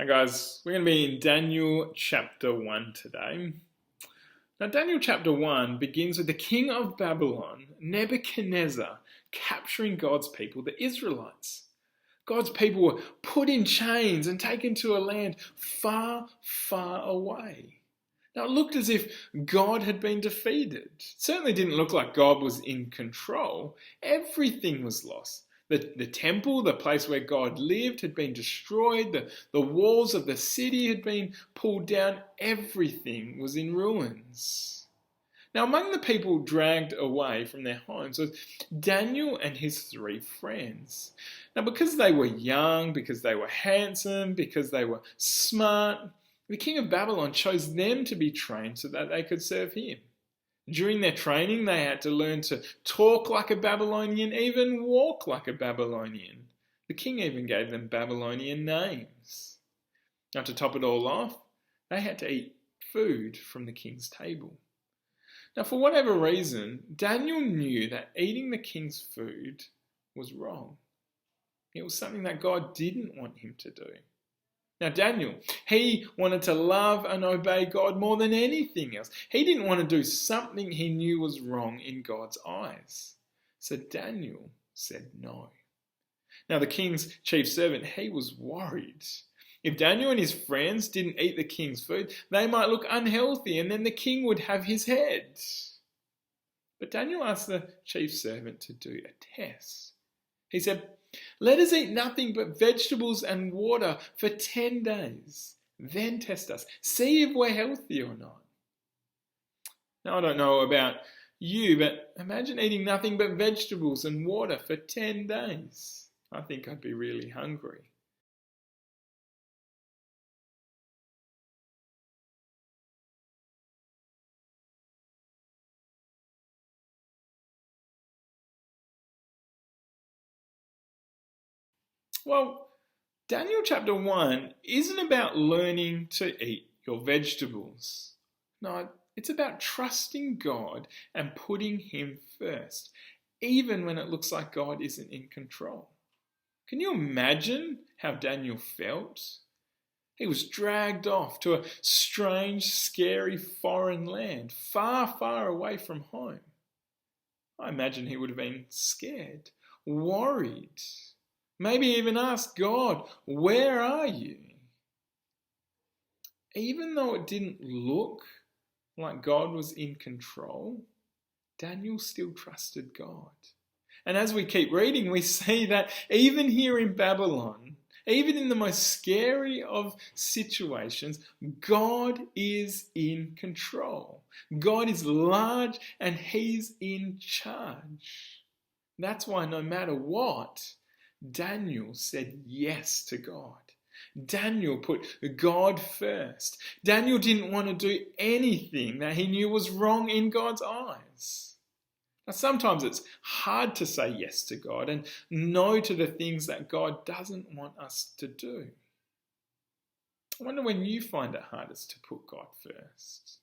Hi guys, we're going to be in Daniel chapter 1 today. Now Daniel chapter 1 begins with the king of Babylon, Nebuchadnezzar, capturing God's people, the Israelites. God's people were put in chains and taken to a land far, far away. Now it looked as if God had been defeated. It certainly didn't look like God was in control. Everything was lost. The temple, the place where God lived, had been destroyed. The walls of the city had been pulled down. Everything was in ruins. Now, among the people dragged away from their homes was Daniel and his 3 friends. Now, because they were young, because they were handsome, because they were smart, the king of Babylon chose them to be trained so that they could serve him. During their training, they had to learn to talk like a Babylonian, even walk like a Babylonian. The king even gave them Babylonian names. Now, to top it all off, they had to eat food from the king's table. Now, for whatever reason, Daniel knew that eating the king's food was wrong. It was something that God didn't want him to do. Now Daniel, he wanted to love and obey God more than anything else. He didn't want to do something he knew was wrong in God's eyes. So Daniel said no. Now the king's chief servant, he was worried. If Daniel and his friends didn't eat the king's food, they might look unhealthy and then the king would have his head. But Daniel asked the chief servant to do a test. He said, "Let us eat nothing but vegetables and water for 10 days. Then test us. See if we're healthy or not." Now, I don't know about you, but imagine eating nothing but vegetables and water for 10 days. I think I'd be really hungry. Well, Daniel chapter 1 isn't about learning to eat your vegetables. No, it's about trusting God and putting him first, even when it looks like God isn't in control. Can you imagine how Daniel felt? He was dragged off to a strange, scary foreign land, far, far away from home. I imagine he would have been scared, worried. Maybe even ask God, "Where are you?" Even though it didn't look like God was in control, Daniel still trusted God. And as we keep reading, we see that even here in Babylon, even in the most scary of situations, God is in control. God is large and he's in charge. That's why no matter what, Daniel said yes to God. Daniel put God first. Daniel didn't want to do anything that he knew was wrong in God's eyes. Now, sometimes it's hard to say yes to God and no to the things that God doesn't want us to do. I wonder when you find it hardest to put God first.